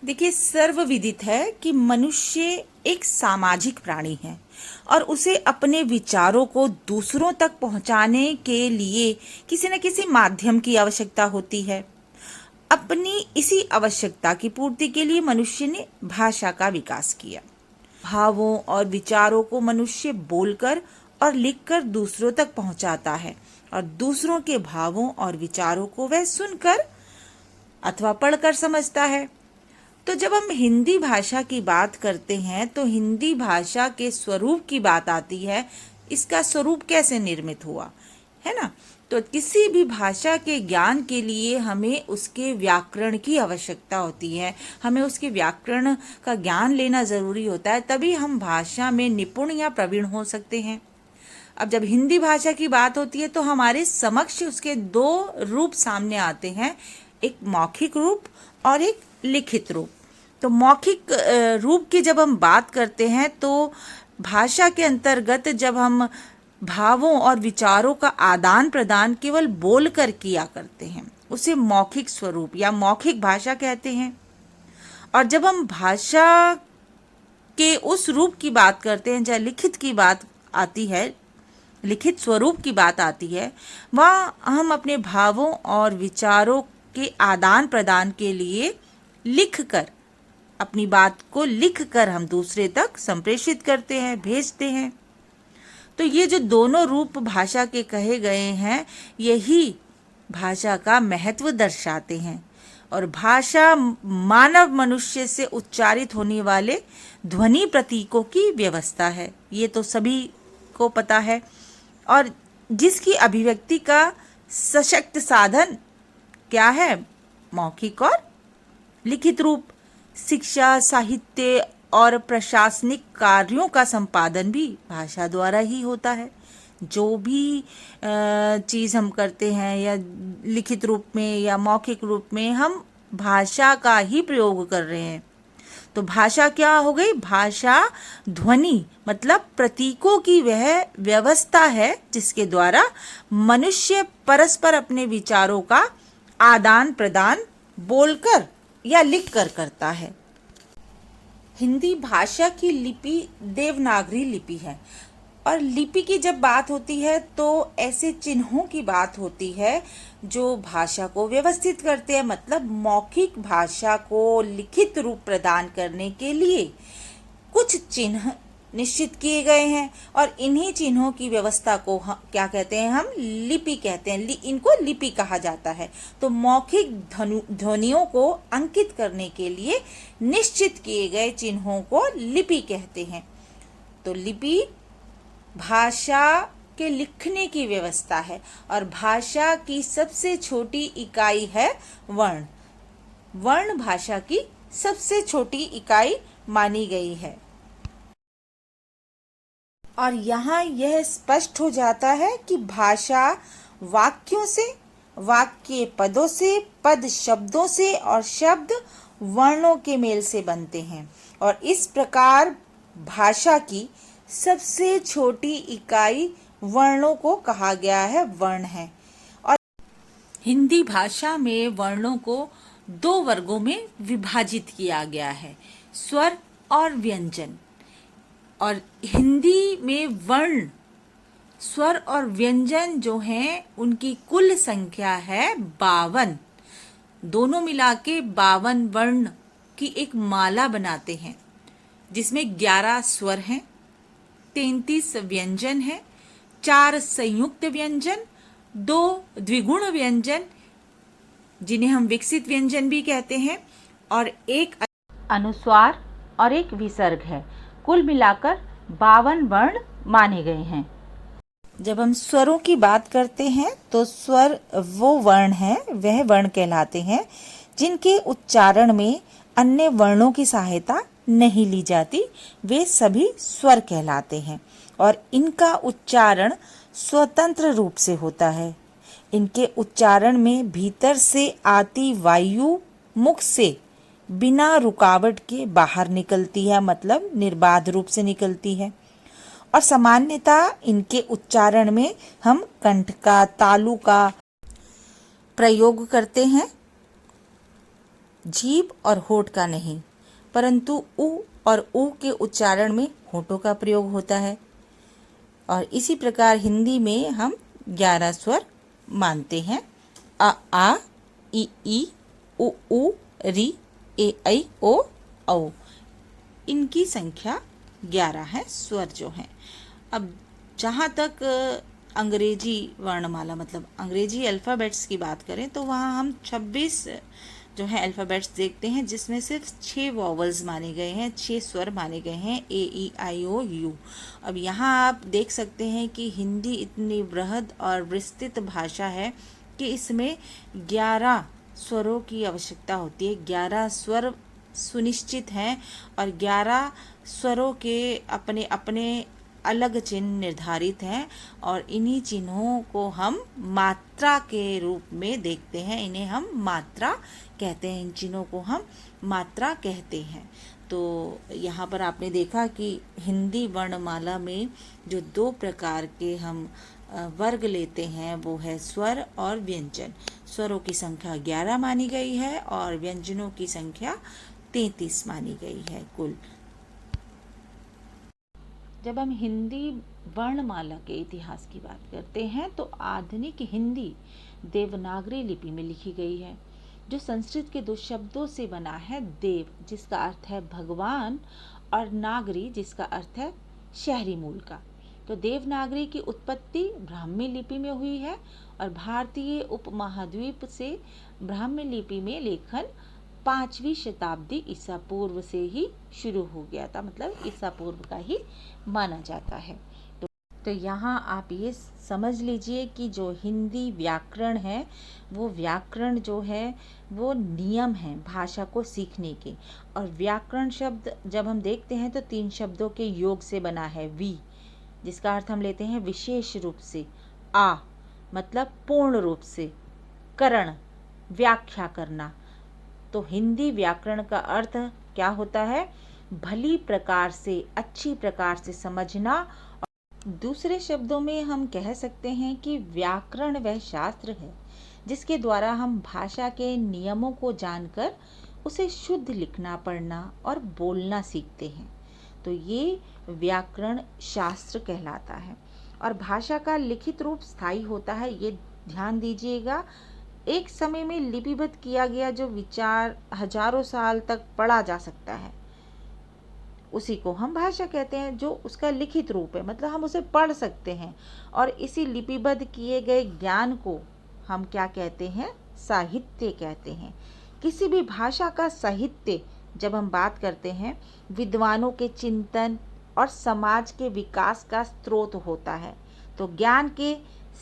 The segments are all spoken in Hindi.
देखिए, सर्वविदित है कि मनुष्य एक सामाजिक प्राणी है और उसे अपने विचारों को दूसरों तक पहुंचाने के लिए किसी न किसी माध्यम की आवश्यकता होती है। अपनी इसी आवश्यकता की पूर्ति के लिए मनुष्य ने भाषा का विकास किया। भावों और विचारों को मनुष्य बोलकर और लिखकर दूसरों तक पहुंचाता है और दूसरों के भावों और विचारों को वह सुनकर अथवा पढ़कर समझता है। तो जब हम हिंदी भाषा की बात करते हैं तो हिंदी भाषा के स्वरूप की बात आती है। इसका स्वरूप कैसे निर्मित हुआ है ना। तो किसी भी भाषा के ज्ञान के लिए हमें उसके व्याकरण की आवश्यकता होती है। हमें उसके व्याकरण का ज्ञान लेना जरूरी होता है, तभी हम भाषा में निपुण या प्रवीण हो सकते हैं। अब जब हिंदी भाषा की बात होती है तो हमारे समक्ष उसके दो रूप सामने आते हैं, एक मौखिक रूप और एक लिखित रूप। तो मौखिक रूप की जब हम बात करते हैं तो भाषा के अंतर्गत जब हम भावों और विचारों का आदान प्रदान केवल बोलकर किया करते हैं, उसे मौखिक स्वरूप या मौखिक भाषा कहते हैं। और जब हम भाषा के उस रूप की बात करते हैं जहाँ लिखित की बात आती है, लिखित स्वरूप की बात आती है, वहाँ हम अपने भावों और विचारों के आदान प्रदान के लिए लिखकर, अपनी बात को लिखकर हम दूसरे तक संप्रेषित करते हैं, भेजते हैं। तो ये जो दोनों रूप भाषा के कहे गए हैं, यही भाषा का महत्व दर्शाते हैं। और भाषा मानव मनुष्य से उच्चारित होने वाले ध्वनि प्रतीकों की व्यवस्था है, ये तो सभी को पता है। और जिसकी अभिव्यक्ति का सशक्त साधन क्या है? मौखिक और लिखित रूप। शिक्षा, साहित्य और प्रशासनिक कार्यों का संपादन भी भाषा द्वारा ही होता है। जो भी चीज़ हम करते हैं या लिखित रूप में या मौखिक रूप में, हम भाषा का ही प्रयोग कर रहे हैं। तो भाषा क्या हो गई? भाषा ध्वनि मतलब प्रतीकों की वह व्यवस्था है जिसके द्वारा मनुष्य परस्पर अपने विचारों का आदान प्रदान बोलकर या लिखकर करता है। हिंदी भाषा की लिपि देवनागरी लिपि है। और लिपि की जब बात होती है तो ऐसे चिन्हों की बात होती है जो भाषा को व्यवस्थित करते हैं। मतलब मौखिक भाषा को लिखित रूप प्रदान करने के लिए कुछ चिन्ह निश्चित किए गए हैं और इन्हीं चिन्हों की व्यवस्था को क्या कहते हैं? हम लिपि कहते हैं। इनको लिपि कहा जाता है। तो मौखिक ध्वनियों को अंकित करने के लिए निश्चित किए गए चिन्हों को लिपि कहते हैं। तो लिपि भाषा के लिखने की व्यवस्था है और भाषा की सबसे छोटी इकाई है वर्ण। वर्ण भाषा की सबसे छोटी इकाई मानी गई है। और यहाँ यह स्पष्ट हो जाता है कि भाषा वाक्यों से, वाक्य पदों से, पद शब्दों से और शब्द वर्णों के मेल से बनते हैं। और इस प्रकार भाषा की सबसे छोटी इकाई वर्णों को कहा गया है, वर्ण है। और हिंदी भाषा में वर्णों को दो वर्गों में विभाजित किया गया है, स्वर और व्यंजन। और हिंदी में वर्ण, स्वर और व्यंजन जो हैं उनकी कुल संख्या है 52। दोनों मिला के 52 वर्ण की एक माला बनाते हैं जिसमें 11 स्वर हैं, 33 व्यंजन हैं, 4 संयुक्त व्यंजन, 2 द्विगुण व्यंजन जिन्हें हम विकसित व्यंजन भी कहते हैं, और एक अनुस्वार और एक विसर्ग है। कुल मिलाकर 52 वर्ण माने गए हैं। जब हम स्वरों की बात करते हैं तो स्वर वो वर्ण हैं, वह वर्ण कहलाते हैं जिनके उच्चारण में अन्य वर्णों की सहायता नहीं ली जाती। वे सभी स्वर कहलाते हैं और इनका उच्चारण स्वतंत्र रूप से होता है। इनके उच्चारण में भीतर से आती वायु मुख से बिना रुकावट के बाहर निकलती है, मतलब निर्बाध रूप से निकलती है। और सामान्यतः इनके उच्चारण में हम कंठ का, तालु का प्रयोग करते हैं। जीभ और होठ का नहीं, परंतु उ और ऊ के उच्चारण में होठों का प्रयोग होता है। और इसी प्रकार हिंदी में हम 11 स्वर मानते हैं। अ आ ई उ ऊ री ए ऐ ओ औ। इनकी संख्या 11 है, स्वर जो हैं। अब जहाँ तक अंग्रेजी वर्णमाला मतलब अंग्रेजी अल्फ़ाबेट्स की बात करें तो वहाँ हम 26 जो है अल्फ़ाबेट्स देखते हैं, जिसमें सिर्फ 6 वॉवल्स माने गए हैं, 6 स्वर माने गए हैं, ए ई आई ओ यू। अब यहाँ आप देख सकते हैं कि हिंदी इतनी बृहद और विस्तृत भाषा है कि इसमें 11 स्वरों की आवश्यकता होती है। 11 स्वर सुनिश्चित हैं और 11 स्वरों के अपने अपने अलग चिन्ह निर्धारित हैं और इन्हीं चिन्हों को हम मात्रा के रूप में देखते हैं। इन्हें हम मात्रा कहते हैं, इन चिन्हों को हम मात्रा कहते हैं। तो यहाँ पर आपने देखा कि हिंदी वर्णमाला में जो 2 प्रकार के हम वर्ग लेते हैं वो है स्वर और व्यंजन। स्वरों की संख्या 11 मानी गई है और व्यंजनों की संख्या 33 मानी गई है कुल। जब हम हिंदी वर्णमाला के इतिहास की बात करते हैं तो आधुनिक हिंदी देवनागरी लिपि में लिखी गई है, जो संस्कृत के 2 शब्दों से बना है। देव जिसका अर्थ है भगवान और नागरी जिसका अर्थ है शहरी मूल का। तो देवनागरी की उत्पत्ति ब्राह्मी लिपि में हुई है और भारतीय उपमहाद्वीप से ब्राह्मी लिपि में लेखन 5वीं शताब्दी ईसा पूर्व से ही शुरू हो गया था, मतलब ईसा पूर्व का ही माना जाता है। तो यहाँ आप ये समझ लीजिए कि जो हिंदी व्याकरण है वो व्याकरण जो है वो नियम है भाषा को सीखने के। और व्याकरण शब्द जब हम देखते हैं तो 3 शब्दों के योग से बना है। वी जिसका अर्थ हम लेते हैं विशेष रूप से, आ मतलब पूर्ण रूप से, करण व्याख्या करना। तो हिंदी व्याकरण का अर्थ क्या होता है? भली प्रकार से, अच्छी प्रकार से समझना। दूसरे शब्दों में हम कह सकते हैं कि व्याकरण वह शास्त्र है जिसके द्वारा हम भाषा के नियमों को जानकर उसे शुद्ध लिखना, पढ़ना और बोलना सीखते हैं। तो ये व्याकरण शास्त्र कहलाता है। और भाषा का लिखित रूप स्थायी होता है, ये ध्यान दीजिएगा। एक समय में लिपिबद्ध किया गया जो विचार हजारों साल तक पढ़ा जा सकता है उसी को हम भाषा कहते हैं, जो उसका लिखित रूप है, मतलब हम उसे पढ़ सकते हैं। और इसी लिपिबद्ध किए गए ज्ञान को हम क्या कहते हैं? साहित्य कहते हैं। किसी भी भाषा का साहित्य जब हम बात करते हैं विद्वानों के चिंतन और समाज के विकास का स्रोत होता है। तो ज्ञान के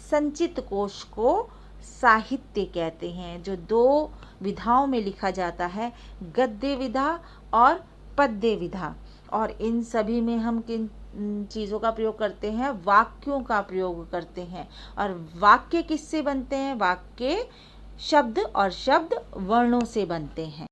संचित कोश को साहित्य कहते हैं, जो 2 विधाओं में लिखा जाता है, गद्य विधा और पद्य विधा। और इन सभी में हम किन चीज़ों का प्रयोग करते हैं? वाक्यों का प्रयोग करते हैं। और वाक्य किससे बनते हैं? वाक्य शब्द और शब्द वर्णों से बनते हैं।